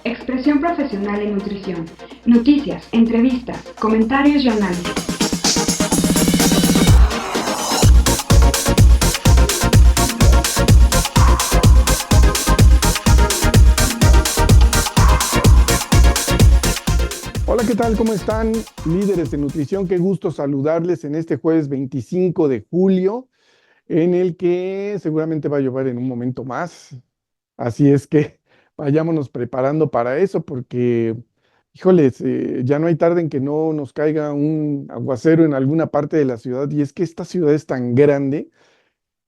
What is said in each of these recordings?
Expresión profesional en nutrición. Noticias, entrevistas, comentarios y análisis. Hola, ¿qué tal? ¿Cómo están, líderes de nutrición? Qué gusto saludarles en este jueves 25 de julio, en el que seguramente va a llover en un momento más. Así es que vayámonos preparando para eso, porque, híjoles, ya no hay tarde en que no nos caiga un aguacero en alguna parte de la ciudad. Y es que esta ciudad es tan grande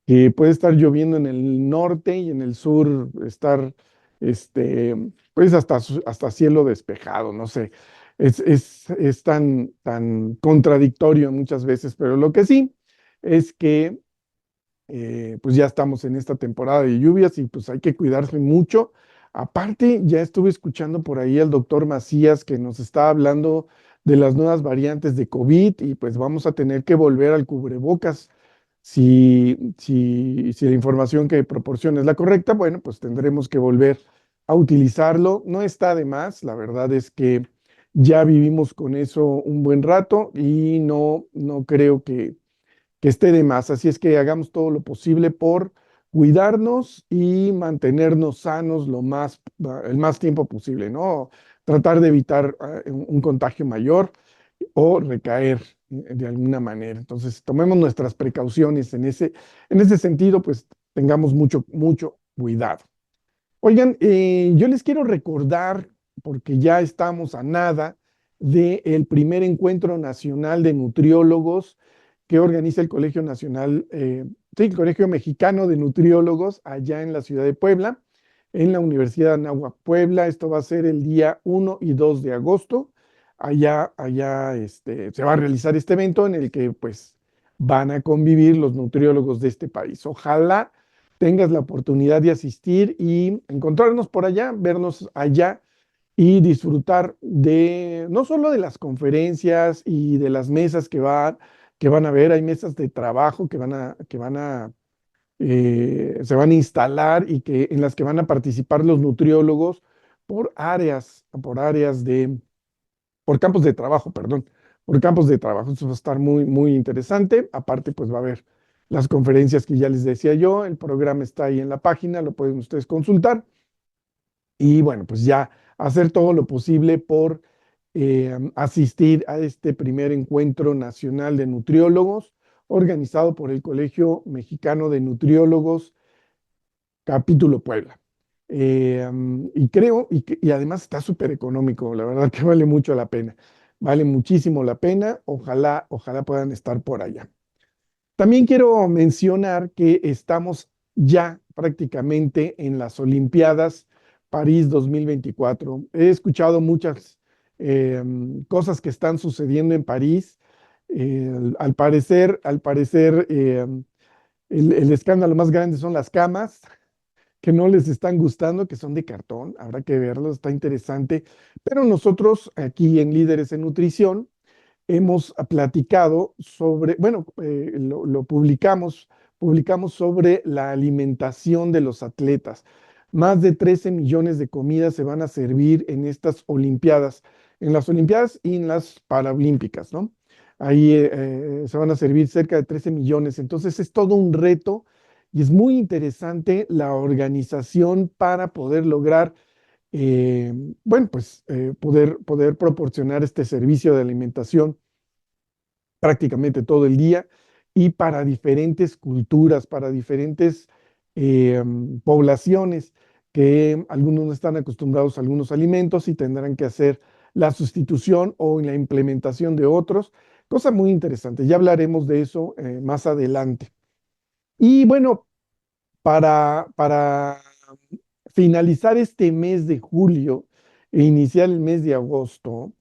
que puede estar lloviendo en el norte y en el sur estar, este, pues hasta cielo despejado, no sé. Es tan contradictorio muchas veces, pero lo que sí es que pues ya estamos en esta temporada de lluvias y pues hay que cuidarse mucho. Aparte, ya estuve escuchando por ahí al doctor Macías que nos está hablando de las nuevas variantes de COVID y pues vamos a tener que volver al cubrebocas. Si la información que proporciona es la correcta, bueno, pues tendremos que volver a utilizarlo. No está de más, la verdad es que ya vivimos con eso un buen rato y no creo que esté de más. Así es que hagamos todo lo posible por cuidarnos y mantenernos sanos el más tiempo posible, ¿no? Tratar de evitar un contagio mayor o recaer de alguna manera. Entonces, tomemos nuestras precauciones en ese sentido, pues tengamos mucho cuidado. Oigan, yo les quiero recordar, porque ya estamos a nada del primer encuentro nacional de nutriólogos que organiza el Colegio Nacional, sí, el Colegio Mexicano de Nutriólogos allá en la ciudad de Puebla, en la Universidad de Anáhuac, Puebla. Esto va a ser el día 1 y 2 de agosto. Allá se va a realizar este evento en el que pues van a convivir los nutriólogos de este país. Ojalá tengas la oportunidad de asistir y encontrarnos por allá, vernos allá y disfrutar de no solo de las conferencias y de las mesas que van a ver. Hay mesas de trabajo se van a instalar y en las que van a participar los nutriólogos por campos de trabajo, perdón, por campos de trabajo. Eso va a estar muy interesante. Aparte, pues va a haber las conferencias que ya les decía yo. El programa está ahí en la página, lo pueden ustedes consultar. Y bueno, pues ya hacer todo lo posible por asistir a este primer encuentro nacional de nutriólogos organizado por el Colegio Mexicano de Nutriólogos, capítulo Puebla. Y creo, y además está súper económico, la verdad que vale mucho la pena, vale muchísimo la pena. Ojalá puedan estar por allá. También quiero mencionar que estamos ya prácticamente en las Olimpiadas París 2024. He escuchado muchas cosas que están sucediendo en París. Al parecer, el escándalo más grande son las camas que no les están gustando, que son de cartón. Habrá que verlo, está interesante. Pero nosotros aquí en Líderes en Nutrición hemos platicado sobre, bueno, lo publicamos sobre la alimentación de los atletas. Más de 13 millones de comidas se van a servir en estas Olimpiadas, en las Olimpiadas y en las Paralímpicas, ¿no? Ahí se van a servir cerca de 13 millones. Entonces es todo un reto y es muy interesante la organización para poder lograr eh, bueno, pues poder proporcionar este servicio de alimentación prácticamente todo el día y para diferentes culturas, para diferentes poblaciones que algunos no están acostumbrados a algunos alimentos y tendrán que hacer la sustitución o la implementación de otros. Cosa muy interesante. Ya hablaremos de eso más adelante. Y bueno, para finalizar este mes de julio e iniciar el mes de agosto,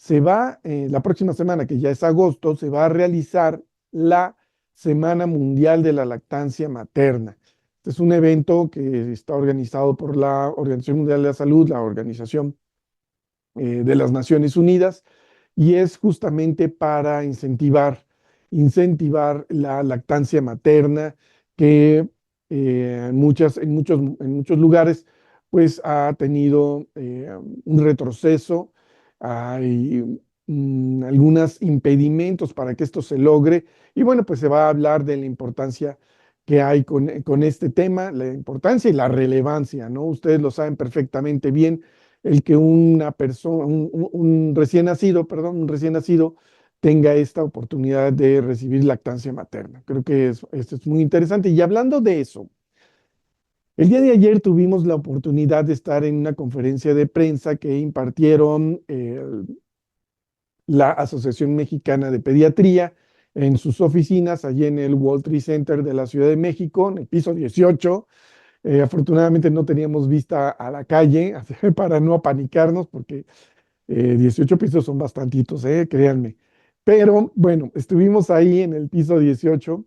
la próxima semana, que ya es agosto, se va a realizar la Semana Mundial de la Lactancia Materna. Este es un evento que está organizado por la Organización Mundial de la Salud, la Organización de las Naciones Unidas, y es justamente para incentivar la lactancia materna, que en muchos lugares pues ha tenido un retroceso, hay algunos impedimentos para que esto se logre. Y bueno, pues se va a hablar de la importancia que hay con este tema, la importancia y la relevancia, ¿no? Ustedes lo saben perfectamente bien, el que una persona, un recién nacido, perdón, un recién nacido tenga esta oportunidad de recibir lactancia materna. Creo que esto es muy interesante. Y hablando de eso, el día de ayer tuvimos la oportunidad de estar en una conferencia de prensa que impartieron la Asociación Mexicana de Pediatría en sus oficinas allí en el World Trade Center de la Ciudad de México, en el piso 18. Afortunadamente no teníamos vista a la calle para no apanicarnos porque 18 pisos son bastantitos, créanme. Pero bueno, estuvimos ahí en el piso 18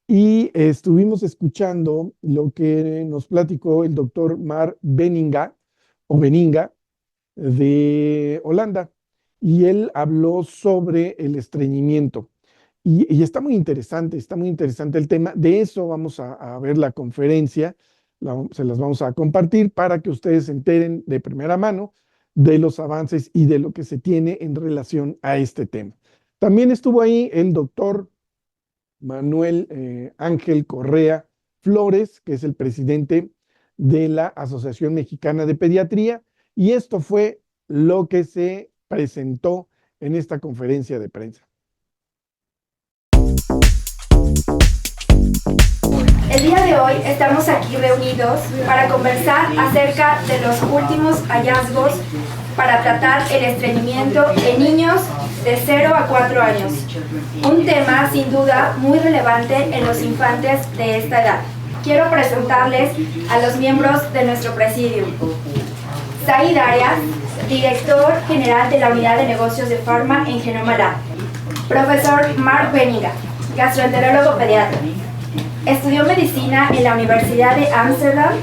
y estuvimos escuchando lo que nos platicó el doctor Mark Benninga, o Benninga, de Holanda. Y él habló sobre el estreñimiento. Y está muy interesante el tema. De eso vamos a ver la conferencia, se las vamos a compartir para que ustedes se enteren de primera mano de los avances y de lo que se tiene en relación a este tema. También estuvo ahí el doctor Manuel Ángel Correa Flores, que es el presidente de la Asociación Mexicana de Pediatría, y esto fue lo que se presentó en esta conferencia de prensa. El día de hoy estamos aquí reunidos para conversar acerca de los últimos hallazgos para tratar el estreñimiento en niños de 0 a 4 años. Un tema sin duda muy relevante en los infantes de esta edad. Quiero presentarles a los miembros de nuestro presidium. Said Arias, director general de la Unidad de Negocios de Pharma en Genoma Lab. Profesor Mark Benninga, gastroenterólogo pediatra. Estudió medicina en la Universidad de Ámsterdam.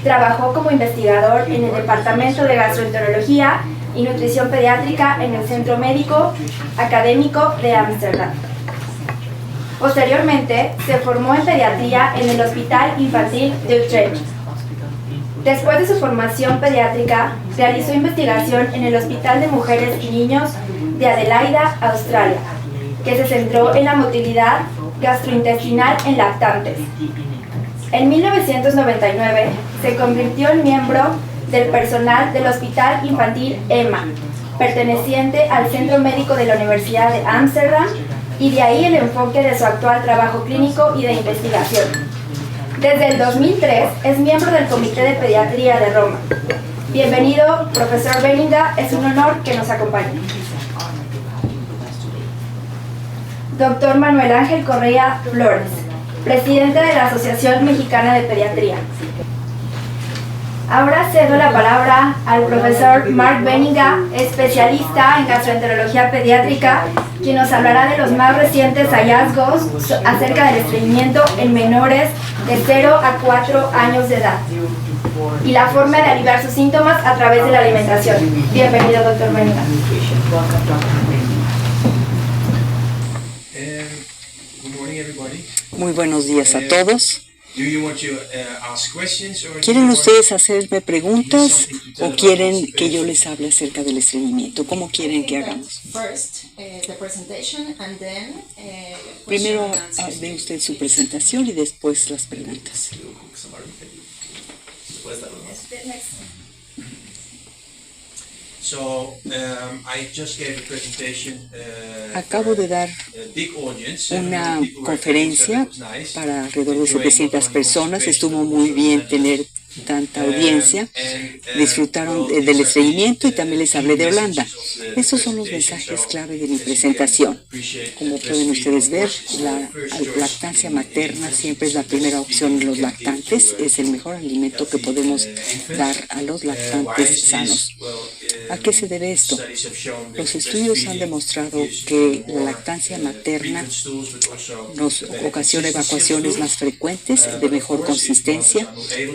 Trabajó como investigador en el Departamento de Gastroenterología y Nutrición Pediátrica en el Centro Médico Académico de Ámsterdam. Posteriormente, se formó en pediatría en el Hospital Infantil de Utrecht. Después de su formación pediátrica, realizó investigación en el Hospital de Mujeres y Niños de Adelaida, Australia, que se centró en la motilidad gastrointestinal en lactantes. En 1999 se convirtió en miembro del personal del Hospital Infantil EMA, perteneciente al Centro Médico de la Universidad de Ámsterdam, y de ahí el enfoque de su actual trabajo clínico y de investigación. Desde el 2003 es miembro del Comité de Pediatría de Roma. Bienvenido, profesor Benninga, es un honor que nos acompañe. Doctor Manuel Ángel Correa Flores, presidente de la Asociación Mexicana de Pediatría. Ahora cedo la palabra al profesor Mark Benninga, especialista en gastroenterología pediátrica, quien nos hablará de los más recientes hallazgos acerca del estreñimiento en menores de 0 a 4 años de edad y la forma de aliviar sus síntomas a través de la alimentación. Bienvenido, doctor Benninga. Muy buenos días a todos. ¿Quieren ustedes hacerme preguntas o quieren que yo les hable acerca del estreñimiento? ¿Cómo quieren que hagamos? Primero ve usted su presentación y después las preguntas. Acabo de dar una conferencia para alrededor de 700 personas. Estuvo muy bien tener tanta audiencia. Disfrutaron del estreñimiento y también les hablé de Holanda. Estos son los mensajes clave de mi presentación. Como pueden ustedes ver, la lactancia materna siempre es la primera opción en los lactantes. Es el mejor alimento que podemos dar a los lactantes sanos. ¿A qué se debe esto? Los estudios han demostrado que la lactancia materna nos ocasiona evacuaciones más frecuentes, de mejor consistencia,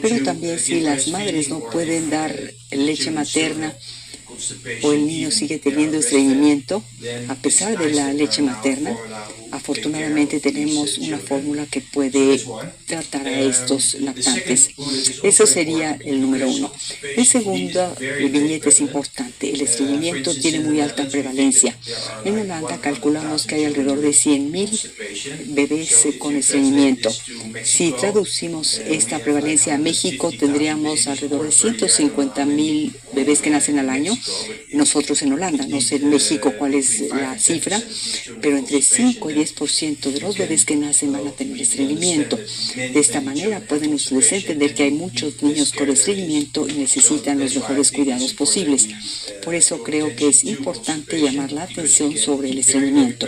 pero también si las madres no pueden dar leche materna o el niño sigue teniendo estreñimiento, a pesar de la leche materna, Afortunadamente tenemos una fórmula que puede tratar a estos lactantes. Eso sería el número 1. El segundo viñeta es importante. El estreñimiento tiene muy alta prevalencia. En Holanda calculamos que hay alrededor de 100,000 bebés con estreñimiento. Si traducimos esta prevalencia a México, tendríamos alrededor de 150,000 bebés que nacen al año. Nosotros en Holanda, no sé en México cuál es la cifra, pero entre 5 y 10% de los bebés que nacen van a tener estreñimiento. De esta manera pueden ustedes entender que hay muchos niños con estreñimiento y necesitan los mejores cuidados posibles. Por eso creo que es importante llamar la atención sobre el estreñimiento.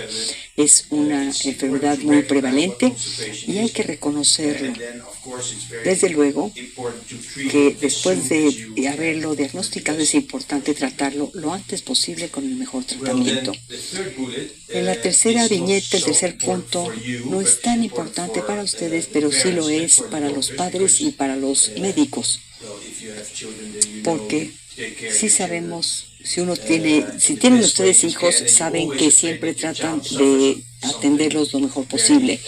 Es una enfermedad muy prevalente y hay que reconocerlo. Desde luego que después de haberlo diagnosticado es importante tratarlo lo antes posible con el mejor tratamiento. En la tercera viñeta, el tercer punto, no es tan importante para ustedes, pero sí lo es para los padres y para los médicos. Porque sí sabemos, si tienen ustedes hijos, saben que siempre tratan de atenderlos lo mejor posible.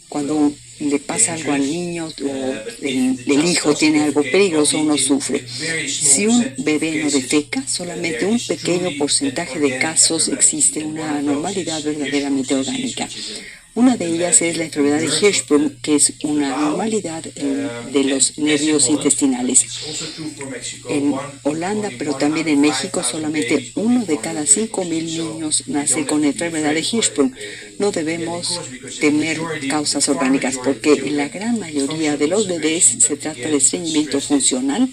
Cuando le pasa algo al niño o el hijo tiene algo peligroso, uno sufre. Si un bebé no defeca, solamente un pequeño porcentaje de casos existe una anormalidad verdaderamente orgánica. Una de ellas es la enfermedad de Hirschsprung, que es una anormalidad de los nervios intestinales. En Holanda, pero también en México, solamente 1 de cada 5,000 niños nace con enfermedad de Hirschsprung. No debemos temer causas orgánicas, porque en la gran mayoría de los bebés se trata de estreñimiento funcional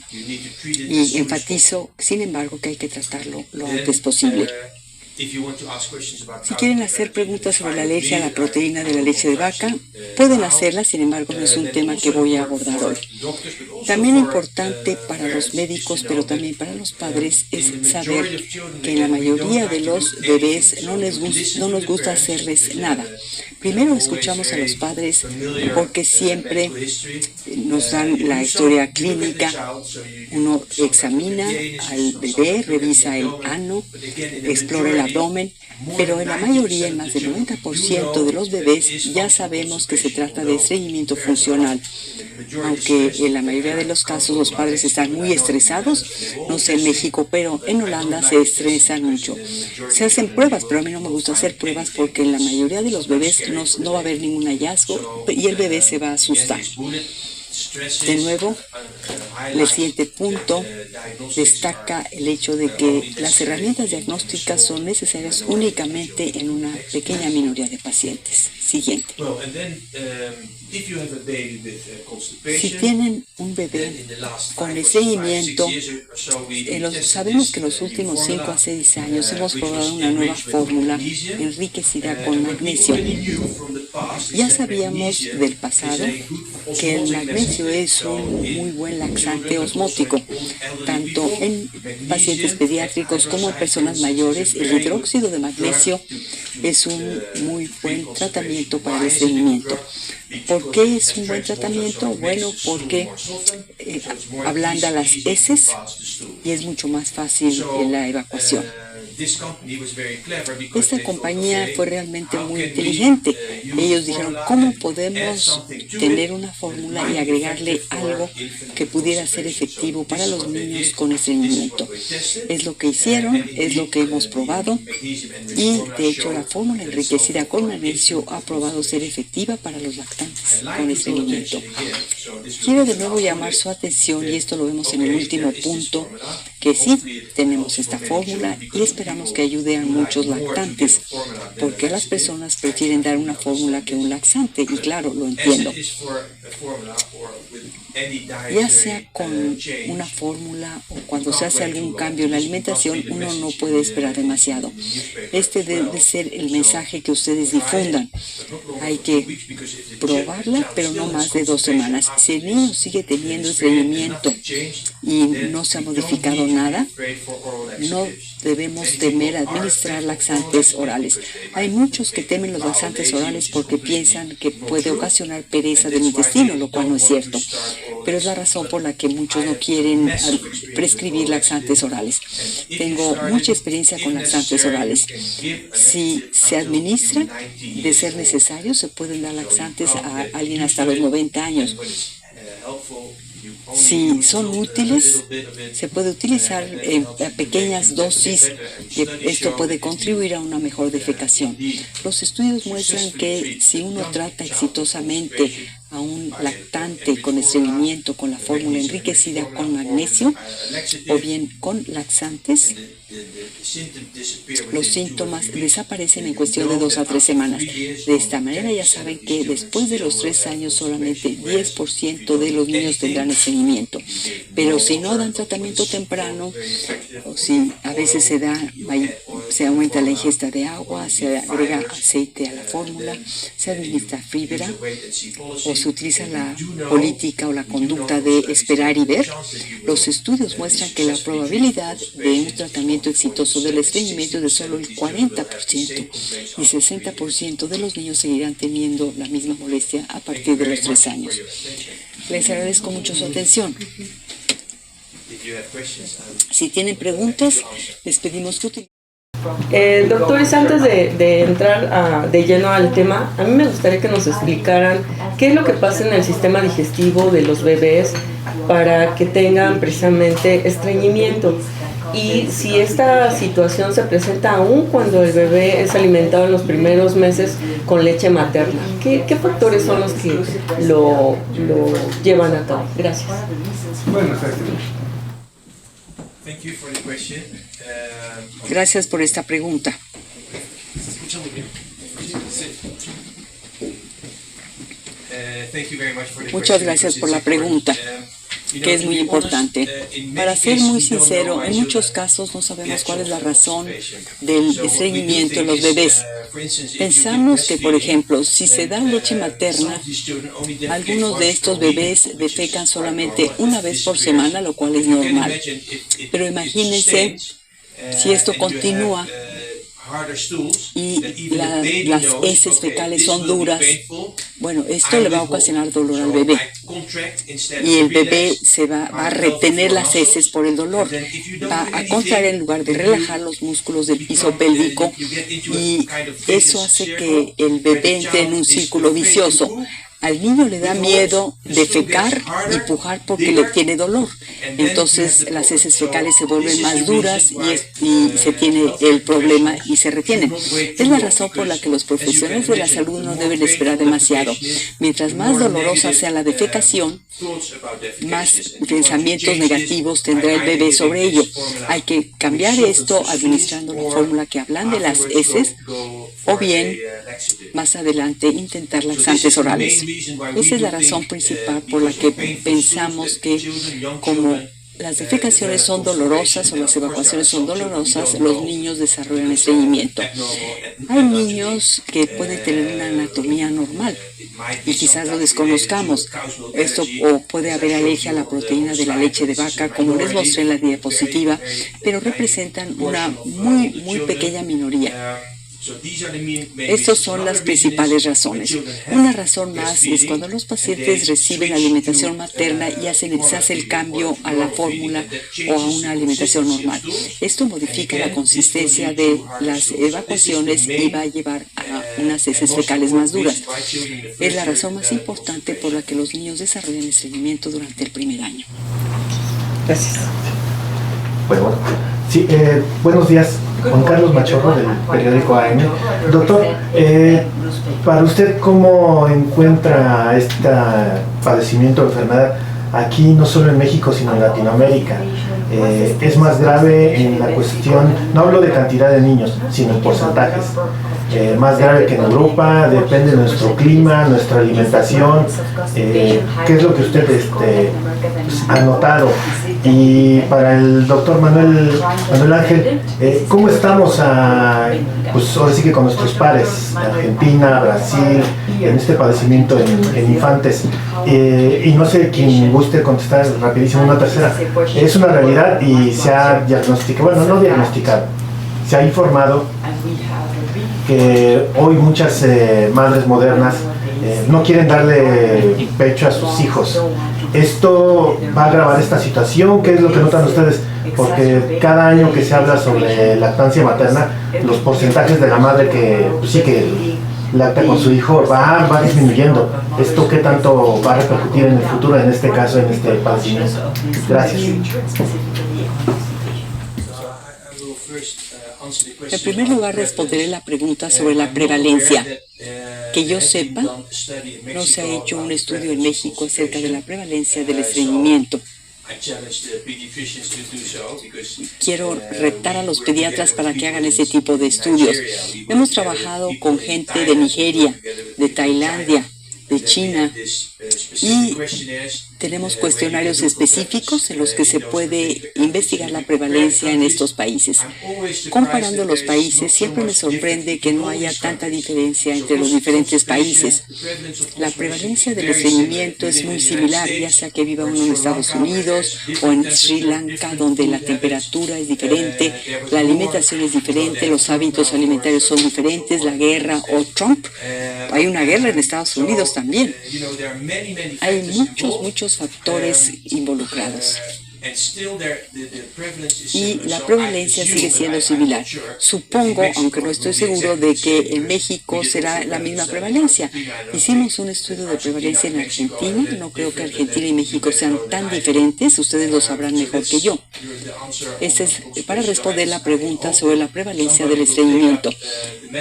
y enfatizo, sin embargo, que hay que tratarlo lo antes posible. Si quieren hacer preguntas sobre la alergia a la proteína de la leche de vaca, pueden hacerlas, sin embargo, no es un tema que voy a abordar hoy. También importante para los médicos, pero también para los padres, es saber que en la mayoría de los bebés no nos gusta hacerles nada. Primero escuchamos a los padres porque siempre nos dan la historia clínica. Uno examina al bebé, revisa el ano, explora el abdomen, pero en la mayoría, en más del 90% de los bebés, ya sabemos que se trata de estreñimiento funcional. Aunque en la mayoría de los casos los padres están muy estresados, no sé en México, pero en Holanda se estresan mucho. Se hacen pruebas, pero a mí no me gusta hacer pruebas porque en la mayoría de los bebés no va a haber ningún hallazgo y el bebé se va a asustar. De nuevo, el siguiente punto destaca el hecho de que las herramientas diagnósticas son necesarias únicamente en una pequeña minoría de pacientes. Siguiente. Si tienen un bebé con estreñimiento, sabemos que en los últimos 5 a 6 años hemos probado una nueva fórmula enriquecida con magnesio. Ya sabíamos del pasado que el magnesio es un muy buen laxante osmótico, tanto en pacientes pediátricos como en personas mayores. El hidróxido de magnesio es un muy buen tratamiento para el estreñimiento. ¿Por qué es un buen tratamiento? Bueno, porque ablanda las heces y es mucho más fácil en la evacuación. Esta compañía fue realmente muy inteligente. Ellos dijeron, ¿cómo podemos tener una fórmula y agregarle algo que pudiera ser efectivo para los niños con estreñimiento? Es lo que hicieron, es lo que hemos probado y de hecho la fórmula enriquecida con magnesio ha probado ser efectiva para los lactantes con estreñimiento. Quiero de nuevo llamar su atención, y esto lo vemos en el último punto, que sí tenemos esta fórmula y esperamos que ayude a muchos lactantes, porque las personas prefieren dar una fórmula que un laxante, y claro, lo entiendo. Ya sea con una fórmula o cuando se hace algún cambio en la alimentación, uno no puede esperar demasiado. Este debe ser el mensaje que ustedes difundan. Hay que probarla, pero no más de 2 semanas. Si el niño sigue teniendo estreñimiento y no se ha modificado nada, no debemos temer administrar laxantes orales. Hay muchos que temen los laxantes orales porque piensan que puede ocasionar pereza del intestino, lo cual no es cierto. Pero es la razón por la que muchos no quieren prescribir laxantes orales. Tengo mucha experiencia con laxantes orales. Si se administra, de ser necesario, se pueden dar laxantes a alguien hasta los 90 años. Si son útiles, se puede utilizar en pequeñas dosis. Esto puede contribuir a una mejor defecación. Los estudios muestran que si uno trata exitosamente a un lactante con estreñimiento con la fórmula enriquecida con magnesio o bien con laxantes, los síntomas desaparecen en cuestión de 2 a 3 semanas. De esta manera ya saben que después de los 3 años solamente 10% de los niños tendrán estreñimiento. Pero si no dan tratamiento temprano, o si a veces se aumenta la ingesta de agua, se agrega aceite a la fórmula, se administra fibra o se utiliza la política o la conducta de esperar y ver, los estudios muestran que la probabilidad de un tratamiento exitoso del estreñimiento es de solo el 40% y 60% de los niños seguirán teniendo la misma molestia a partir de los 3 años. Les agradezco mucho su atención. Si tienen preguntas, les pedimos que utilicen. Doctores, antes de entrar de lleno al tema, a mí me gustaría que nos explicaran qué es lo que pasa en el sistema digestivo de los bebés para que tengan precisamente estreñimiento. Y si esta situación se presenta aún cuando el bebé es alimentado en los primeros meses con leche materna, ¿qué factores son los que lo llevan a cabo? Gracias. Gracias por esta pregunta. Muchas gracias por la pregunta, que es muy importante. Para ser muy sincero, en muchos casos no sabemos cuál es la razón del estreñimiento en los bebés. Pensamos que, por ejemplo, si se da leche materna, algunos de estos bebés defecan solamente una vez por semana, lo cual es normal. Pero imagínense si esto continúa y las heces fecales son duras, bueno, esto le va a ocasionar dolor al bebé y el bebé va a retener las heces por el dolor, va a contraer en lugar de relajar los músculos del piso pélvico y eso hace que el bebé entre en un círculo vicioso. Al niño le da miedo defecar y pujar porque le tiene dolor. Entonces las heces fecales se vuelven más duras y se tiene el problema y se retienen. Es la razón por la que los profesionales de la salud no deben esperar demasiado. Mientras más dolorosa sea la defecación, más pensamientos negativos tendrá el bebé sobre ello. Hay que cambiar esto administrando la fórmula que ablande las heces o bien más adelante intentar laxantes orales. Esa es la razón principal por la que pensamos que como las defecaciones son dolorosas o las evacuaciones son dolorosas, los niños desarrollan estreñimiento. Hay niños que pueden tener una anatomía normal y quizás lo desconozcamos. Esto o puede haber alergia a la proteína de la leche de vaca, como les mostré en la diapositiva, pero representan una muy pequeña minoría. Estas son las principales razones. Una razón más es cuando los pacientes reciben alimentación materna y se hace el cambio a la fórmula o a una alimentación normal. Esto modifica la consistencia de las evacuaciones y va a llevar a unas heces fecales más duras. Es la razón más importante por la que los niños desarrollan estreñimiento durante el primer año. Gracias. Bueno, sí, buenos días. Juan Carlos Machorro, del periódico AM. Doctor, para usted, ¿cómo encuentra este padecimiento de enfermedad aquí, no solo en México, sino en Latinoamérica? ¿Es más grave en la cuestión, no hablo de cantidad de niños, sino en porcentajes? más grave que en Europa? ¿Depende de nuestro clima, nuestra alimentación? ¿Qué es lo que usted ha notado? Y para el doctor Manuel Ángel, ¿cómo estamos pues ahora sí que con nuestros pares, Argentina, Brasil, en este padecimiento en infantes? Y no sé quién guste contestar rapidísimo una tercera. Es una realidad y se ha diagnosticado, bueno, no diagnosticado, se ha informado que hoy muchas madres modernas no quieren darle pecho a sus hijos. ¿Esto va a agravar esta situación? ¿Qué es lo que notan ustedes? Porque cada año que se habla sobre lactancia materna, los porcentajes de la madre que, pues sí, que lacta con su hijo va disminuyendo. ¿Esto qué tanto va a repercutir en el futuro, en este caso, en este padecimiento? Gracias. En primer lugar, responderé la pregunta sobre la prevalencia. Que yo sepa, no se ha hecho un estudio en México acerca de la prevalencia del estreñimiento. Quiero retar a los pediatras para que hagan ese tipo de estudios. Hemos trabajado con gente de Nigeria, de Tailandia, de China, y tenemos cuestionarios específicos en los que se puede investigar la prevalencia en estos países. Comparando los países, siempre me sorprende que no haya tanta diferencia entre los diferentes países. La prevalencia del estreñimiento es muy similar, ya sea que viva uno en Estados Unidos o en Sri Lanka, donde la temperatura es diferente, la alimentación es diferente, los hábitos alimentarios son diferentes, la guerra o Trump. Hay una guerra en Estados Unidos también. Hay muchos factores involucrados. Y la prevalencia sigue siendo similar. Supongo, aunque no estoy seguro, de que en México será la misma prevalencia. Hicimos un estudio de prevalencia en Argentina. No creo que Argentina y México sean tan diferentes. Ustedes lo sabrán mejor que yo. Este es para responder la pregunta sobre la prevalencia del estreñimiento.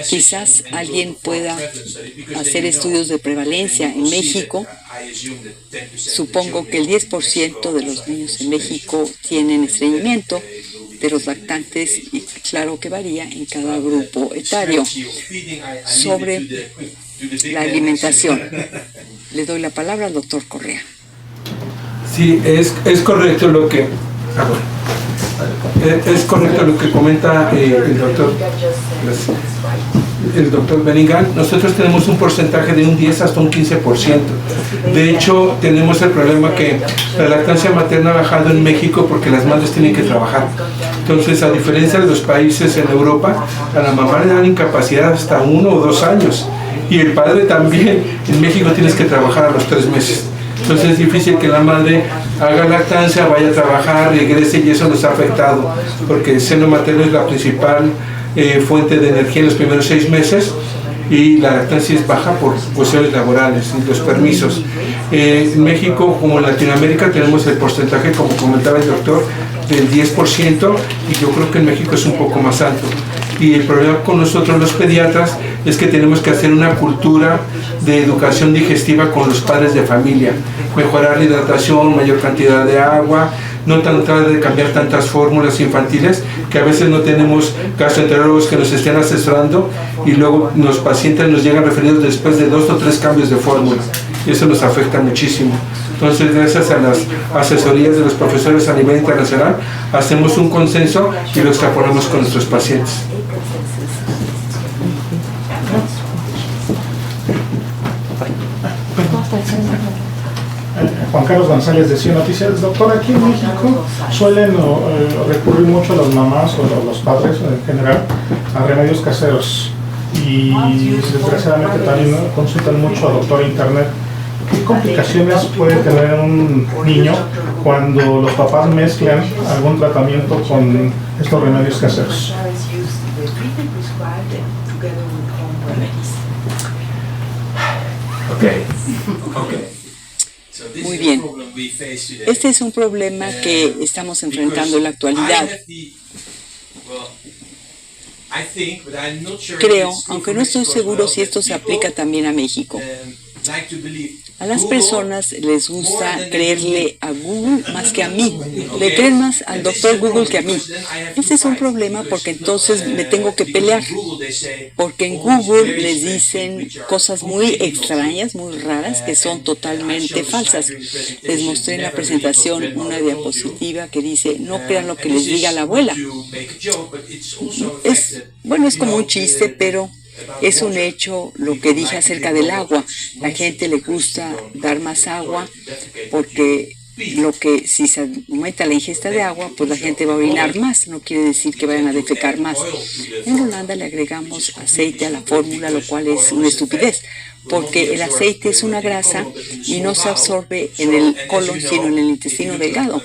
Quizás alguien pueda hacer estudios de prevalencia en México. Supongo que el 10% de los niños en México tienen estreñimiento de los lactantes, y claro que varía en cada grupo etario. Sobre la alimentación, le doy la palabra al doctor Correa. Sí, es correcto lo que comenta el doctor Bellingham. Nosotros tenemos un porcentaje de un 10 hasta un 15%. De hecho, tenemos el problema que la lactancia materna ha bajado en México porque las madres tienen que trabajar. Entonces, a diferencia de los países en Europa, a la mamá le dan incapacidad hasta 1 o 2 años. Y el padre también. En México tienes que trabajar a los 3 meses. Entonces es difícil que la madre haga lactancia, vaya a trabajar, regrese, y eso nos ha afectado, porque el seno materno es la principal fuente de energía en los primeros 6 meses, y la lactancia es baja por cuestiones laborales y los permisos. En México, como en Latinoamérica, tenemos el porcentaje, como comentaba el doctor, del 10%, y yo creo que en México es un poco más alto. Y el problema con nosotros los pediatras es que tenemos que hacer una cultura de educación digestiva con los padres de familia, mejorar la hidratación, mayor cantidad de agua, no tratar de cambiar tantas fórmulas infantiles, que a veces no tenemos gastroenterólogos que nos estén asesorando, y luego los pacientes nos llegan referidos después de 2 o 3 cambios de fórmula, y eso nos afecta muchísimo. Entonces, gracias a las asesorías de los profesores a nivel internacional, hacemos un consenso y lo extrapolamos con nuestros pacientes. Juan Carlos González de Cien Noticias. Doctor, aquí en México suelen recurrir mucho las mamás o los padres en general a remedios caseros, y desgraciadamente también consultan mucho a doctor internet. ¿Qué complicaciones puede tener un niño cuando los papás mezclan algún tratamiento con estos remedios caseros? Muy bien. Este es un problema que estamos enfrentando en la actualidad. Creo, aunque no estoy seguro si esto se aplica también a México, A las personas les gusta creerle a Google más que a mí. Le creen más al doctor Google que a mí. Ese es un problema porque entonces me tengo que pelear. Porque en Google les dicen cosas muy extrañas, muy raras, que son totalmente falsas. Les mostré en la presentación una diapositiva que dice, no crean lo que les diga la abuela. Es como un chiste, pero es un hecho lo que dije acerca del agua. La gente le gusta dar más agua porque si se aumenta la ingesta de agua, pues la gente va a orinar más. No quiere decir que vayan a defecar más. En Holanda le agregamos aceite a la fórmula, lo cual es una estupidez, porque el aceite es una grasa y no se absorbe en el colon, sino en el intestino delgado.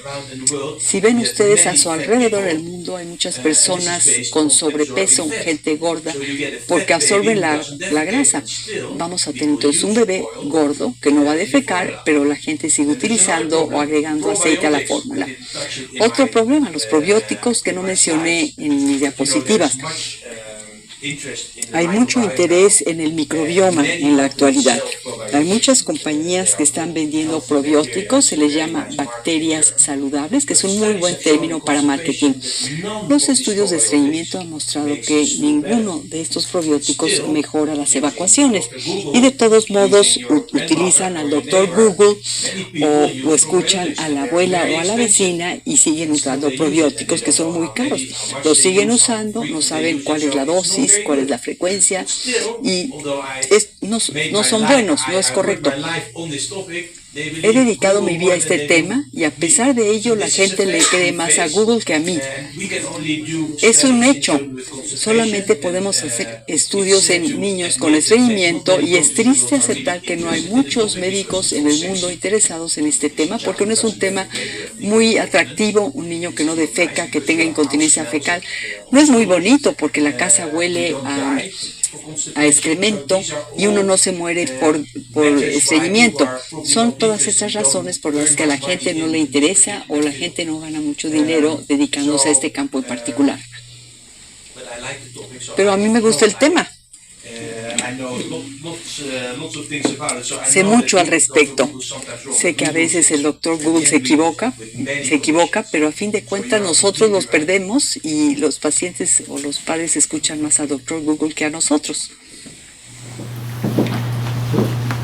Si ven ustedes a su alrededor del mundo, hay muchas personas con sobrepeso, gente gorda, porque absorben la grasa. Vamos a tener entonces un bebé gordo que no va a defecar, pero la gente sigue utilizando o agregando aceite a la fórmula. Otro problema, los probióticos que no mencioné en mis diapositivas. Hay mucho interés en el microbioma en la actualidad. Hay muchas compañías que están vendiendo probióticos, se les llama bacterias saludables, que es un muy buen término para marketing. Los estudios de estreñimiento han mostrado que ninguno de estos probióticos mejora las evacuaciones y de todos modos utilizan al doctor Google o escuchan a la abuela o a la vecina y siguen usando probióticos que son muy caros. Los siguen usando, no saben cuál es la dosis, cuál es la frecuencia y no son buenos, no es correcto. He dedicado mi vida a este tema y a pesar de ello la gente le cree más a Google que a mí. Es un hecho. Solamente podemos hacer estudios en niños con estreñimiento y es triste aceptar que no hay muchos médicos en el mundo interesados en este tema porque no es un tema muy atractivo. Un niño que no defeca, que tenga incontinencia fecal, no es muy bonito porque la casa huele a excremento y uno no se muere por estreñimiento. Son todas estas razones por las que a la gente no le interesa o la gente no gana mucho dinero dedicándose a este campo en particular. Pero a mí me gusta el tema. Sé mucho al respecto. Sé que a veces el doctor Google se equivoca, pero a fin de cuentas nosotros los perdemos y los pacientes o los padres escuchan más al doctor Google que a nosotros.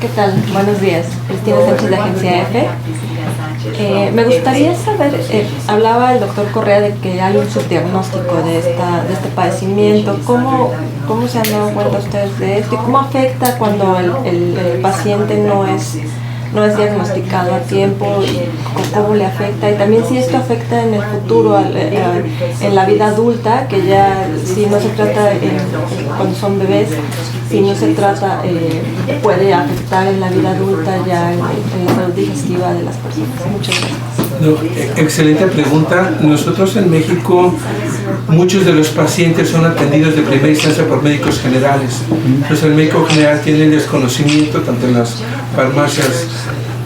¿Qué tal? Buenos días. Cristina Sánchez de Agencia F. Me gustaría saber, hablaba el doctor Correa de que hay un subdiagnóstico de este padecimiento. ¿Cómo se han dado cuenta ustedes de esto? ¿Y cómo afecta cuando el paciente no es diagnosticado a tiempo? ¿Y cómo le afecta? Y también si esto afecta en el futuro, en la vida adulta, que ya si no se trata cuando son bebés, si no se trata, puede afectar en la vida adulta ya en la salud digestiva de las personas. Muchas gracias. Excelente pregunta. Nosotros en México, muchos de los pacientes son atendidos de primera instancia por médicos generales. Entonces el médico general tiene el desconocimiento, tanto en las farmacias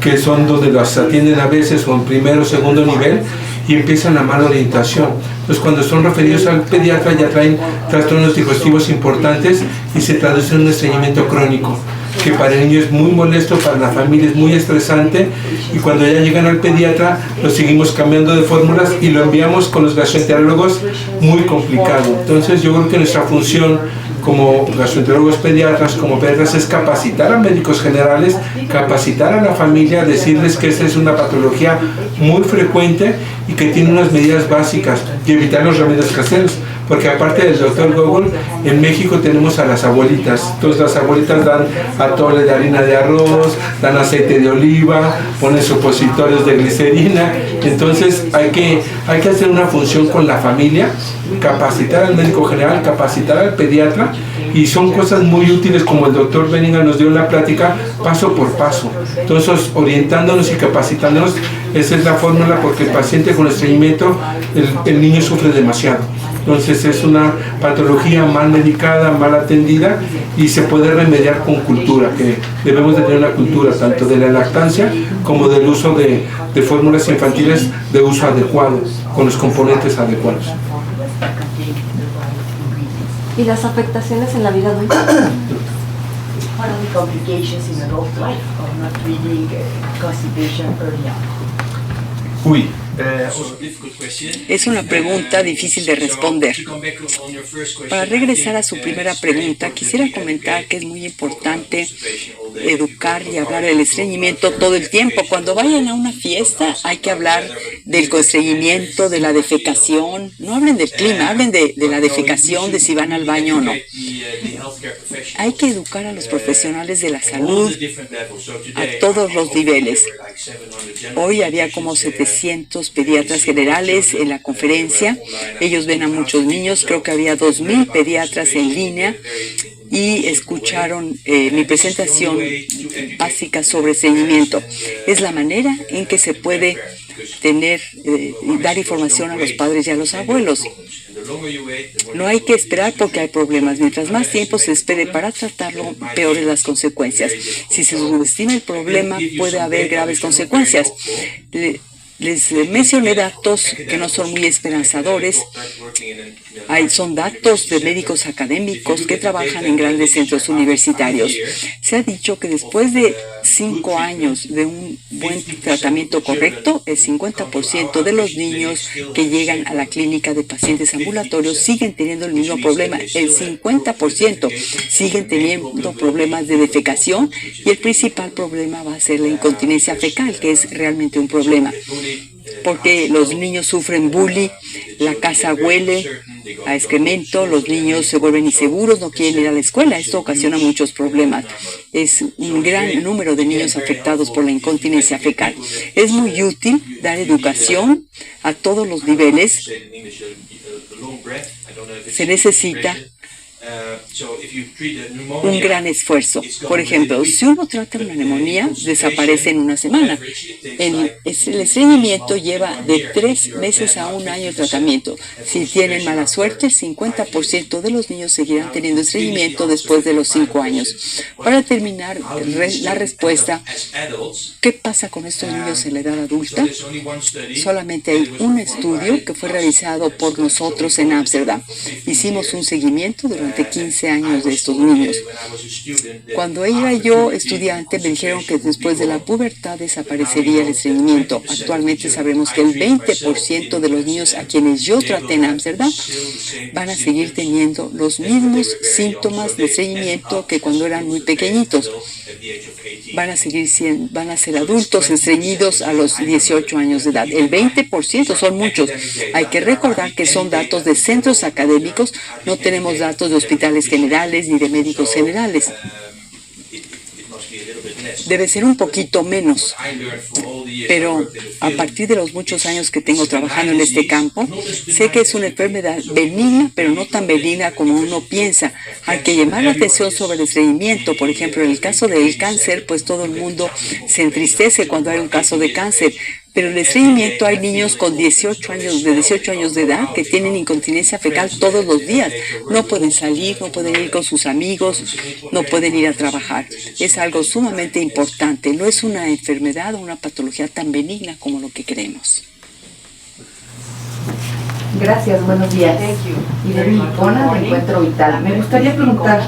que son donde los atienden a veces o en primero o segundo nivel, y empiezan la mala orientación. Entonces cuando son referidos al pediatra ya traen trastornos digestivos importantes y se traduce en un estreñimiento crónico, que para el niño es muy molesto, para la familia es muy estresante, y cuando ya llegan al pediatra lo seguimos cambiando de fórmulas y lo enviamos con los gastroenterólogos muy complicado. Entonces yo creo que nuestra función como gastroenterólogos pediatras, como pediatras, es capacitar a médicos generales, capacitar a la familia, decirles que esta es una patología muy frecuente y que tiene unas medidas básicas y evitar los remedios caseros. Porque aparte del doctor Google, en México tenemos a las abuelitas. Entonces las abuelitas dan atole de harina de arroz, dan aceite de oliva, ponen supositorios de glicerina. Entonces hay que hacer una función con la familia, capacitar al médico general, capacitar al pediatra, y son cosas muy útiles como el doctor Benningham nos dio en la plática, paso por paso. Entonces orientándonos y capacitándonos, esa es la fórmula, porque el paciente con estreñimiento, el niño sufre demasiado. Entonces es una patología mal medicada, mal atendida, y se puede remediar con cultura, que debemos de tener una cultura tanto de la lactancia como del uso de fórmulas infantiles de uso adecuado, con los componentes adecuados. ¿Y las afectaciones en la vida adulta? What are the complications in adult life of not reading constipation early on? Uy. Es una pregunta difícil de responder. Para regresar a su primera pregunta, quisiera comentar que es muy importante educar y hablar del estreñimiento todo el tiempo. Cuando vayan a una fiesta hay que hablar del estreñimiento, de la defecación. No hablen del clima, hablen de la defecación, de si van al baño o no. Hay que educar a los profesionales de la salud a todos los niveles. Hoy había como 700 pediatras generales en la conferencia. Ellos ven a muchos niños. Creo que había 2,000 pediatras en línea y escucharon mi presentación básica sobre estreñimiento. Es la manera en que se puede dar información a los padres y a los abuelos. No hay que esperar porque hay problemas. Mientras más tiempo se espere para tratarlo, peores las consecuencias. Si se subestima el problema, puede haber graves consecuencias. Les mencioné datos que no son muy esperanzadores. Son datos de médicos académicos que trabajan en grandes centros universitarios. Se ha dicho que después de 5 años de un buen tratamiento correcto, el 50% de los niños que llegan a la clínica de pacientes ambulatorios siguen teniendo el mismo problema. El 50% siguen teniendo problemas de defecación y el principal problema va a ser la incontinencia fecal, que es realmente un problema. Porque los niños sufren bullying, la casa huele a excremento, los niños se vuelven inseguros, no quieren ir a la escuela. Esto ocasiona muchos problemas. Es un gran número de niños afectados por la incontinencia fecal. Es muy útil dar educación a todos los niveles. Se necesita un gran esfuerzo. Por ejemplo, si uno trata una neumonía, desaparece en una semana. El estreñimiento lleva de 3 meses a 1 año de tratamiento. Si tienen mala suerte, el 50% de los niños seguirán teniendo estreñimiento después de los 5 años. Para terminar, la respuesta, ¿qué pasa con estos niños en la edad adulta? Solamente hay un estudio que fue realizado por nosotros en Ámsterdam. Hicimos un seguimiento durante 15 años de estos niños. Cuando era yo estudiante, me dijeron que después de la pubertad desaparecería el estreñimiento. Actualmente sabemos que el 20% de los niños a quienes yo traté en Ámsterdam van a seguir teniendo los mismos síntomas de estreñimiento que cuando eran muy pequeñitos. Van a ser adultos estreñidos a los 18 años de edad. El 20% son muchos. Hay que recordar que son datos de centros académicos, no tenemos datos de hospitales generales ni de médicos generales. Debe ser un poquito menos, pero a partir de los muchos años que tengo trabajando en este campo, sé que es una enfermedad benigna, pero no tan benigna como uno piensa. Hay que llamar la atención sobre el estreñimiento. Por ejemplo, en el caso del cáncer, pues todo el mundo se entristece cuando hay un caso de cáncer. Pero en el estreñimiento hay niños con 18 años de edad que tienen incontinencia fecal todos los días. No pueden salir, no pueden ir con sus amigos, no pueden ir a trabajar. Es algo sumamente importante. No es una enfermedad o una patología tan benigna como lo que creemos. Gracias, buenos días. Irene Licona, de Encuentro Vital. Me gustaría preguntar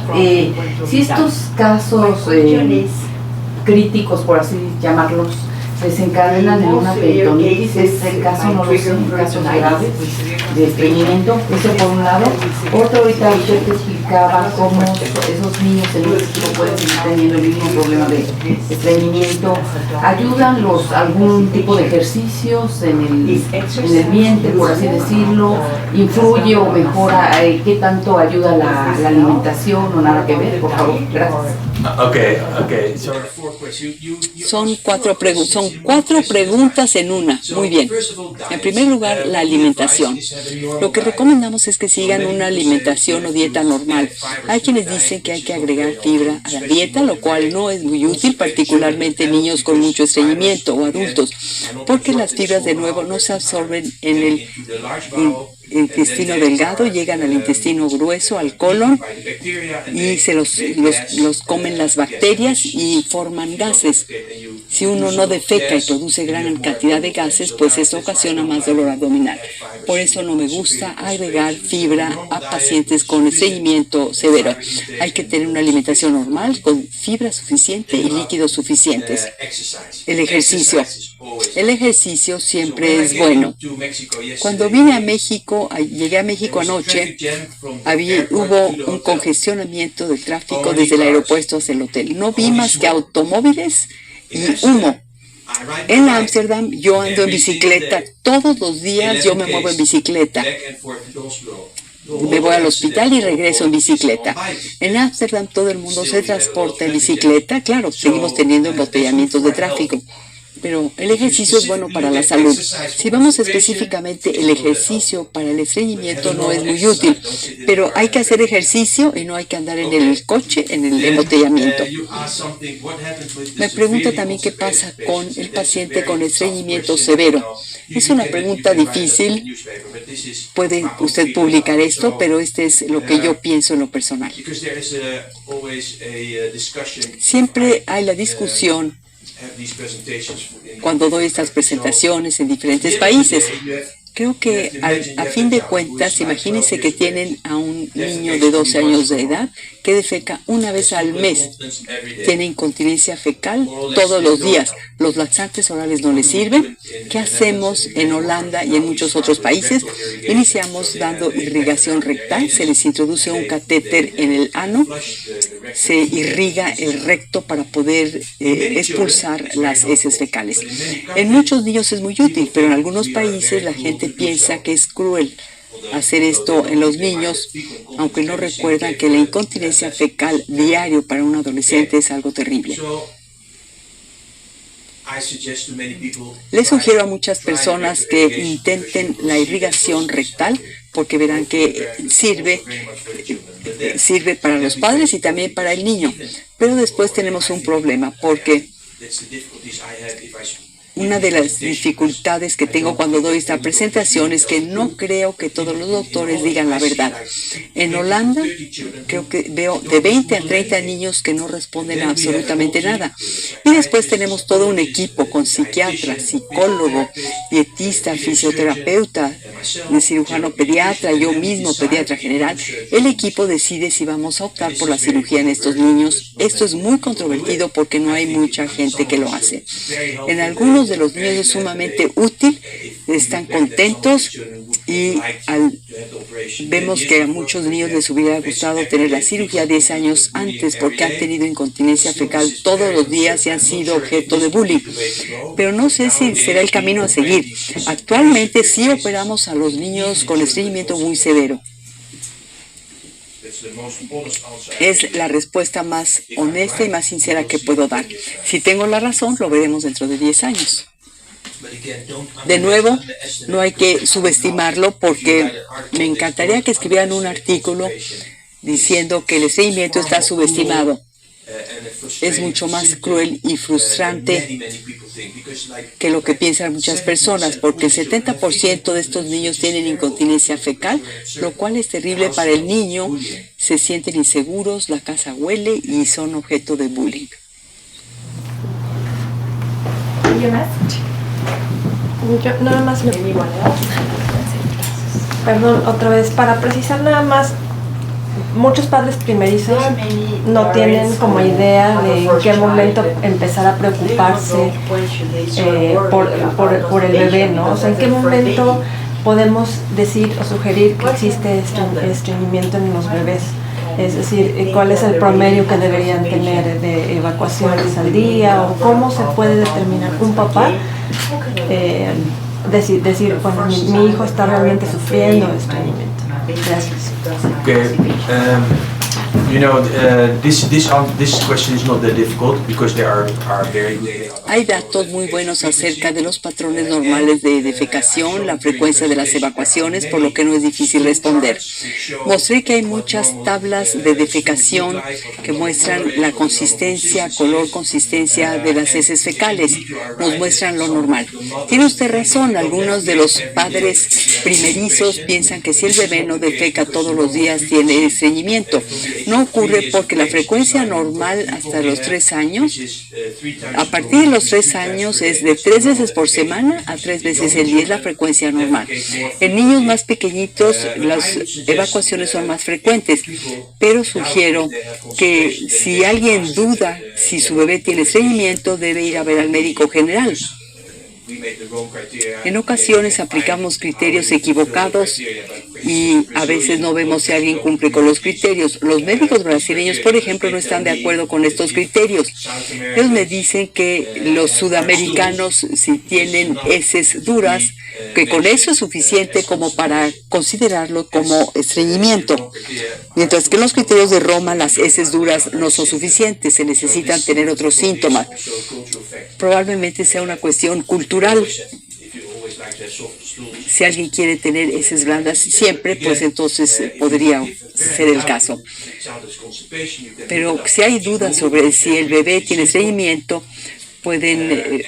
si estos casos críticos, por así llamarlos, desencadenan en una peritonitis. Es el caso, no lo sé, un caso grave de estreñimiento. Eso por un lado. Otro, ahorita usted te explicaba cómo esos niños en México pueden seguir teniendo el mismo problema de estreñimiento. ¿Ayudan algún tipo de ejercicios en el vientre, por así decirlo? ¿Influye o mejora? ¿Qué tanto ayuda la alimentación o nada que ver? Por favor, gracias. Okay. Son cuatro preguntas en una. Muy bien. En primer lugar, la alimentación. Lo que recomendamos es que sigan una alimentación o dieta normal. Hay quienes dicen que hay que agregar fibra a la dieta, lo cual no es muy útil, particularmente en niños con mucho estreñimiento o adultos, porque las fibras de nuevo no se absorben en el intestino delgado, llegan al intestino grueso, al colon, y se los comen las bacterias y forman gases. Si uno no defeca y produce gran cantidad de gases, pues esto ocasiona más dolor abdominal. Por eso no me gusta agregar fibra a pacientes con estreñimiento severo. Hay que tener una alimentación normal con fibra suficiente y líquidos suficientes. El ejercicio. El ejercicio siempre es bueno. Cuando vine a México, llegué a México anoche, hubo un congestionamiento del tráfico desde el aeropuerto hasta el hotel. No vi más que automóviles y humo. En Ámsterdam yo ando en bicicleta. Todos los días yo me muevo en bicicleta. Me voy al hospital y regreso en bicicleta. En Ámsterdam todo el mundo se transporta en bicicleta. Claro, seguimos teniendo embotellamientos de tráfico. Pero el ejercicio es bueno para la salud. Si vamos específicamente, el ejercicio para el estreñimiento no es muy útil, pero hay que hacer ejercicio y no hay que andar en el coche, en el embotellamiento. Me pregunta también qué pasa con el paciente con estreñimiento severo. Es una pregunta difícil. Puede usted publicar esto, pero este es lo que yo pienso en lo personal. Siempre hay la discusión cuando doy estas presentaciones en diferentes países. Creo que a fin de cuentas, imagínense que tienen a un niño de 12 años de edad que defeca una vez al mes. Tiene incontinencia fecal todos los días. Los laxantes orales no les sirven. ¿Qué hacemos en Holanda y en muchos otros países? Iniciamos dando irrigación rectal. Se les introduce un catéter en el ano. Se irriga el recto para poder expulsar las heces fecales. En muchos niños es muy útil, pero en algunos países la gente piensa que es cruel hacer esto en los niños, aunque no recuerdan que la incontinencia fecal diario para un adolescente es algo terrible. Les sugiero a muchas personas que intenten la irrigación rectal porque verán que sirve para los padres y también para el niño. Pero después tenemos un problema porque una de las dificultades que tengo cuando doy esta presentación es que no creo que todos los doctores digan la verdad. En Holanda creo que veo de 20 a 30 niños que no responden a absolutamente nada. Y después tenemos todo un equipo con psiquiatra, psicólogo, dietista, fisioterapeuta, cirujano pediatra, yo mismo pediatra general. El equipo decide si vamos a optar por la cirugía en estos niños. Esto es muy controvertido porque no hay mucha gente que lo hace. En algunos de los niños es sumamente útil, están contentos y vemos que a muchos niños les hubiera gustado tener la cirugía 10 años antes porque han tenido incontinencia fecal todos los días y han sido objeto de bullying. Pero no sé si será el camino a seguir. Actualmente sí operamos a los niños con estreñimiento muy severo. Es la respuesta más honesta y más sincera que puedo dar. Si tengo la razón, lo veremos dentro de 10 años. De nuevo, no hay que subestimarlo porque me encantaría que escribieran un artículo diciendo que el estreñimiento está subestimado. Es mucho más cruel y frustrante que lo que piensan muchas personas, porque el 70% de estos niños tienen incontinencia fecal, lo cual es terrible para el niño. Se sienten inseguros, la casa huele y son objeto de bullying. ¿Alguien más? Yo nada más perdón, otra vez, para precisar nada más, muchos padres primerizos no tienen como idea de en qué momento empezar a preocuparse por el bebé, ¿no? O sea, en qué momento podemos decir o sugerir que existe estreñimiento en los bebés. Es decir, cuál es el promedio que deberían tener de evacuaciones al día o cómo se puede determinar un papá decir, bueno, mi hijo está realmente sufriendo de estreñimiento. Gracias. Okay. This question is not that difficult because there are very good. Hay datos muy buenos acerca de los patrones normales de defecación, la frecuencia de las evacuaciones, por lo que no es difícil responder. Mostré que hay muchas tablas de defecación que muestran la consistencia, color, consistencia de las heces fecales. Nos muestran lo normal. Tiene usted razón, algunos de los padres primerizos piensan que si el bebé no defeca todos los días tiene estreñimiento. No ocurre porque la frecuencia normal hasta los 3 años, a partir de los 3 años es de 3 veces por semana a 3 veces al día, es la frecuencia normal. En niños más pequeñitos las evacuaciones son más frecuentes, pero sugiero que si alguien duda si su bebé tiene estreñimiento, debe ir a ver al médico general. En ocasiones aplicamos criterios equivocados y a veces no vemos si alguien cumple con los criterios. Los médicos brasileños, por ejemplo, no están de acuerdo con estos criterios. Ellos me dicen que los sudamericanos, si tienen heces duras, que con eso es suficiente como para considerarlo como estreñimiento. Mientras que en los criterios de Roma las heces duras no son suficientes, se necesitan tener otros síntomas. Probablemente sea una cuestión cultural. Si alguien quiere tener heces blandas siempre, pues entonces podría ser el caso. Pero si hay dudas sobre si el bebé tiene estreñimiento, pueden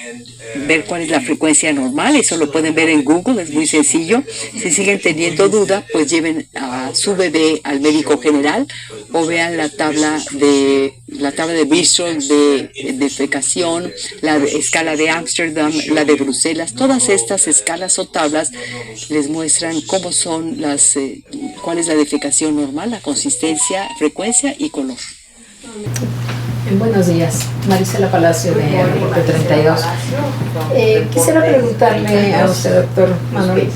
ver cuál es la frecuencia normal. Eso lo pueden ver en Google, es muy sencillo. Si siguen teniendo duda, pues lleven a su bebé al médico general o vean la tabla de Bristol de defecación, la escala de Ámsterdam, la de Bruselas. Todas estas escalas o tablas les muestran cómo son cuál es la defecación normal, la consistencia, frecuencia y color. Buenos días, Marisela Palacio de Reporte 32. Quisiera preguntarle a usted, doctor Manuel,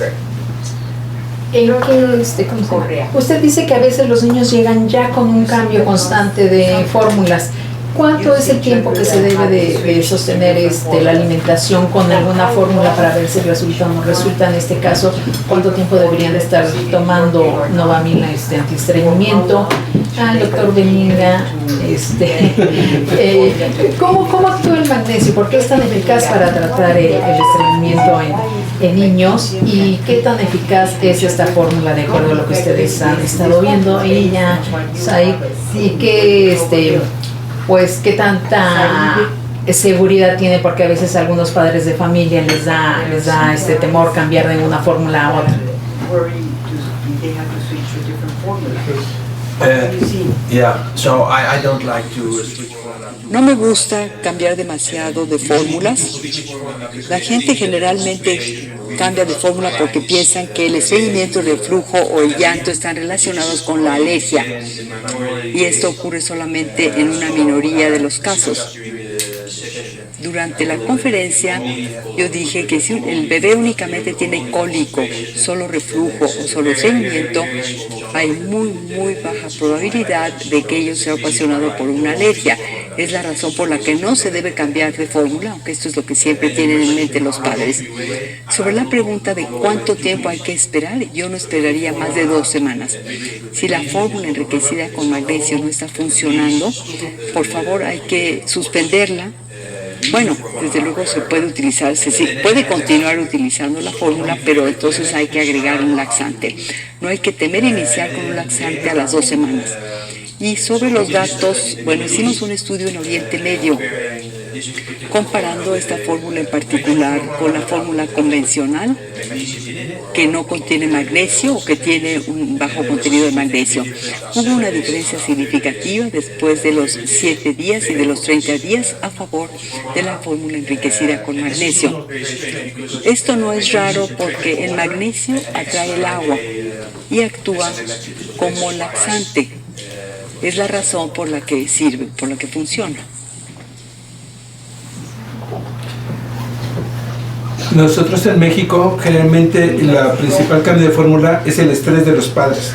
usted dice que a veces los niños llegan ya con un cambio constante de fórmulas. ¿Cuánto es el tiempo que se debe de sostener la alimentación con alguna fórmula para ver si resulta o no resulta? En este caso, ¿cuánto tiempo deberían de estar tomando Novamil antiestreñimiento? Al doctor Benigna, ¿cómo actúa el magnesio? ¿Por qué es tan eficaz para tratar el estreñimiento en niños? ¿Y qué tan eficaz es esta fórmula de acuerdo a lo que ustedes han estado viendo? Y qué tanta seguridad tiene, porque a veces a algunos padres de familia les da temor cambiar de una fórmula a otra. No me gusta cambiar demasiado de fórmulas. La gente generalmente cambia de fórmula porque piensan que el estreñimiento, el reflujo o el llanto están relacionados con la alergia. Y esto ocurre solamente en una minoría de los casos. Durante la conferencia yo dije que si el bebé únicamente tiene cólico, solo reflujo o solo estreñimiento, hay muy baja probabilidad de que ello sea ocasionado por una alergia. Es la razón por la que no se debe cambiar de fórmula, aunque esto es lo que siempre tienen en mente los padres. Sobre la pregunta de cuánto tiempo hay que esperar, yo no esperaría más de 2 semanas. Si la fórmula enriquecida con magnesio no está funcionando, por favor hay que suspenderla. Bueno, desde luego se puede utilizar, se puede continuar utilizando la fórmula, pero entonces hay que agregar un laxante. No hay que temer iniciar con un laxante a las 2 semanas. Y sobre los datos, bueno, hicimos un estudio en Oriente Medio comparando esta fórmula en particular con la fórmula convencional que no contiene magnesio o que tiene un bajo contenido de magnesio. Hubo una diferencia significativa después de los 7 días y de los 30 días a favor de la fórmula enriquecida con magnesio. Esto no es raro porque el magnesio atrae el agua y actúa como laxante. Es la razón por la que sirve, por la que funciona. Nosotros en México generalmente la principal cambio de fórmula es el estrés de los padres.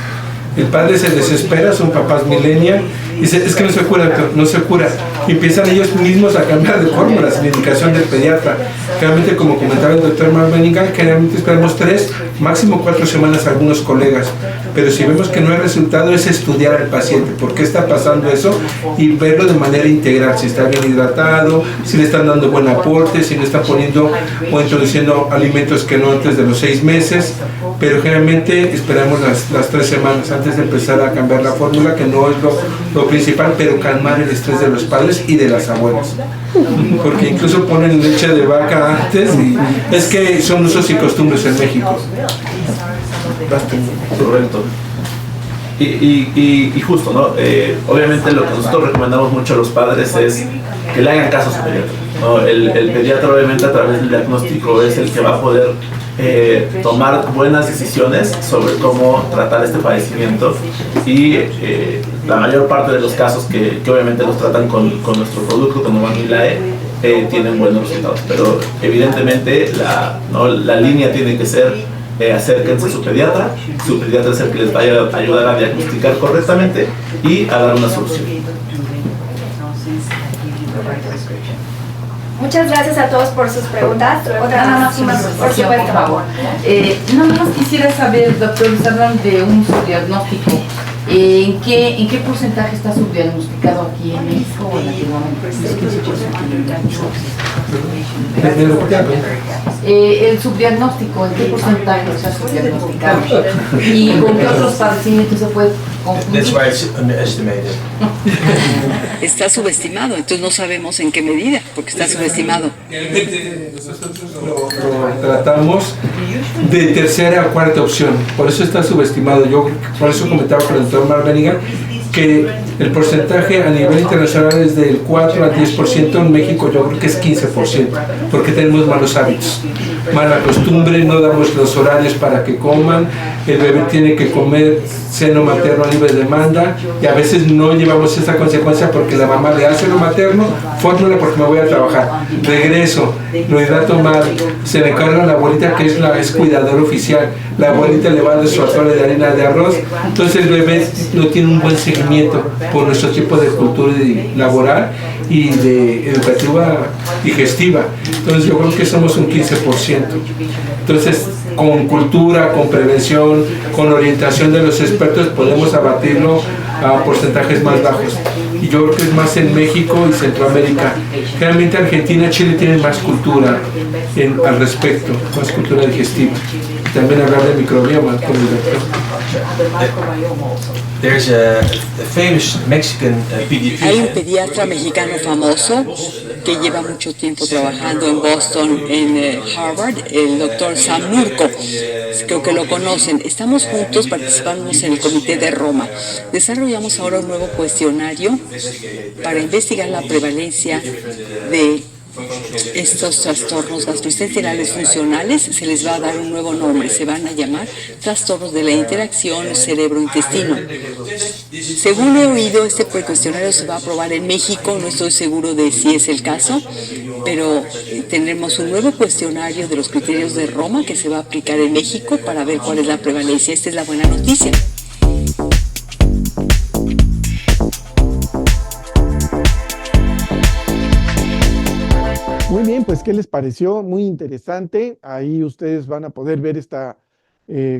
El padre se desespera, son papás millennial, y dice, es que no se cura, no se cura. Y empiezan ellos mismos a cambiar de fórmula sin indicación del pediatra. Generalmente, como comentaba el doctor Benigna, generalmente esperamos 3, máximo 4 semanas algunos colegas. Pero si vemos que no hay resultado, es estudiar al paciente, por qué está pasando eso, y verlo de manera integral, si está bien hidratado, si le están dando buen aporte, si le están poniendo o introduciendo alimentos que no antes de los 6 meses. Pero generalmente esperamos las 3 semanas antes de empezar a cambiar la fórmula, que no es lo principal, pero calmar el estrés de los padres y de las abuelas. Porque incluso ponen leche de vaca antes, y es que son usos y costumbres en México. Y justo, ¿no? Obviamente lo que nosotros recomendamos mucho a los padres es que le hagan caso a su pediatra, ¿no? El pediatra obviamente a través del diagnóstico es el que va a poder tomar buenas decisiones sobre cómo tratar este padecimiento y la mayor parte de los casos que obviamente los tratan con nuestro producto, con Novamilae, tienen buenos resultados, pero evidentemente la línea tiene que ser acérquense a su pediatra es el que les vaya a ayudar a diagnosticar correctamente y a dar una solución. Muchas gracias a todos por sus preguntas. Otra más, una por supuesto. por favor. Nada más quisiera saber, doctor, hablan de un subdiagnóstico. ¿En qué porcentaje está subdiagnosticado aquí en México o en Latinoamérica? El subdiagnóstico, ¿en qué porcentaje está subdiagnosticado? ¿Y con qué otros padecimientos se puede confundir? That's why it's underestimated. Está subestimado, entonces no sabemos en qué medida, porque está subestimado. Nosotros lo tratamos de tercera a cuarta opción, por eso está subestimado. Yo por eso comentaba con el doctor Mark Benningham que el porcentaje a nivel internacional es del 4 al 10%, en México yo creo que es 15%, porque tenemos malos hábitos, mala costumbre, no damos los horarios para que coman, el bebé tiene que comer seno materno a libre demanda y a veces no llevamos esa consecuencia porque la mamá le hace lo materno, fórmula porque me voy a trabajar, regreso, lo hidrato mal, se le carga la abuelita que es cuidador oficial, la abuelita le va a dar su atole de harina de arroz, entonces el bebé no tiene un buen seguimiento por nuestro tipo de cultura laboral y de educativa digestiva. Entonces yo creo que somos un 15%. Entonces con cultura, con prevención, con orientación de los expertos podemos abatirlo a porcentajes más bajos. Y yo creo que es más en México y Centroamérica. Realmente Argentina, Chile tienen más cultura al respecto, más cultura digestiva. También hablar de microbioma con el doctor. There's a famous Mexican Hay un pediatrician. pediatra mexicano famoso que lleva mucho tiempo trabajando en Boston, en Harvard, el doctor Sam Nurko. Creo que lo conocen. Estamos juntos, participamos en el Comité de Roma. Desarrollamos ahora un nuevo cuestionario para investigar la prevalencia de estos trastornos gastrointestinales funcionales. Se les va a dar un nuevo nombre, se van a llamar trastornos de la interacción cerebro-intestino. Según he oído, este cuestionario se va a aprobar en México, no estoy seguro de si es el caso, pero tendremos un nuevo cuestionario de los criterios de Roma que se va a aplicar en México para ver cuál es la prevalencia. Esta es la buena noticia. Muy bien, pues ¿qué les pareció? Muy interesante. Ahí ustedes van a poder ver esta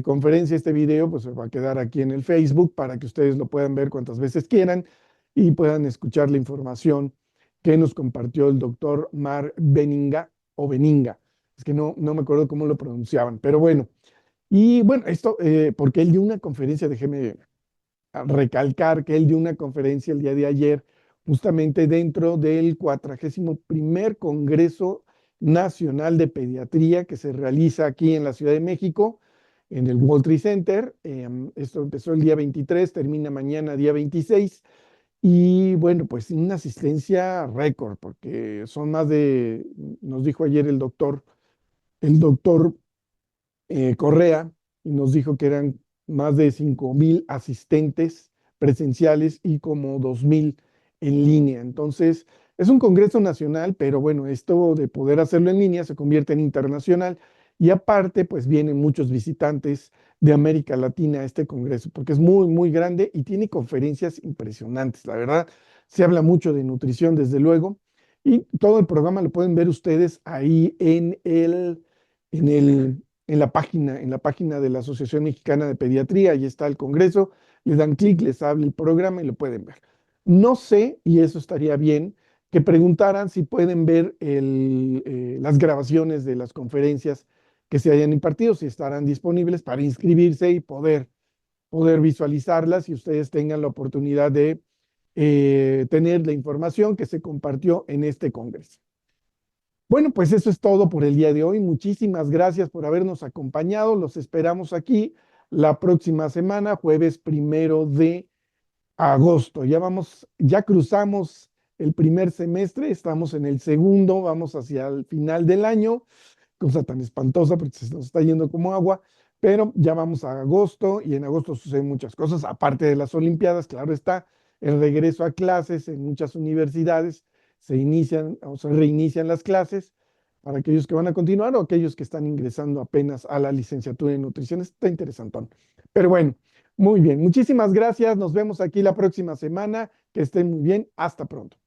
conferencia, este video, pues se va a quedar aquí en el Facebook para que ustedes lo puedan ver cuantas veces quieran y puedan escuchar la información que nos compartió el doctor Mark Benninga o Benninga. Es que no me acuerdo cómo lo pronunciaban, pero bueno. Y bueno, esto, porque él dio una conferencia, déjeme recalcar que él dio una conferencia el día de ayer justamente dentro del 41º Congreso Nacional de Pediatría que se realiza aquí en la Ciudad de México, en el World Trade Center. Esto empezó el día 23, termina mañana día 26. Y bueno, pues una asistencia récord, porque son más de, nos dijo ayer el doctor Correa, y nos dijo que eran más de 5,000 asistentes presenciales y como 2,000 en línea. Entonces, es un congreso nacional, pero bueno, esto de poder hacerlo en línea se convierte en internacional y aparte, pues vienen muchos visitantes de América Latina a este congreso, porque es muy, muy grande y tiene conferencias impresionantes. La verdad, se habla mucho de nutrición, desde luego, y todo el programa lo pueden ver ustedes ahí en la página de la Asociación Mexicana de Pediatría. Ahí está el congreso, le dan clic, les abre el programa y lo pueden ver. No sé, y eso estaría bien, que preguntaran si pueden ver las grabaciones de las conferencias que se hayan impartido, si estarán disponibles para inscribirse y poder visualizarlas y ustedes tengan la oportunidad de tener la información que se compartió en este congreso. Bueno, pues eso es todo por el día de hoy. Muchísimas gracias por habernos acompañado. Los esperamos aquí la próxima semana, jueves 1 de agosto. Ya cruzamos el primer semestre, estamos en el segundo, vamos hacia el final del año, cosa tan espantosa porque se nos está yendo como agua, pero ya vamos a agosto y en agosto suceden muchas cosas, aparte de las Olimpiadas, claro está, el regreso a clases en muchas universidades, se inician o se reinician las clases para aquellos que van a continuar o aquellos que están ingresando apenas a la licenciatura en nutrición. Está interesantón. Pero bueno, muy bien. Muchísimas gracias. Nos vemos aquí la próxima semana. Que estén muy bien. Hasta pronto.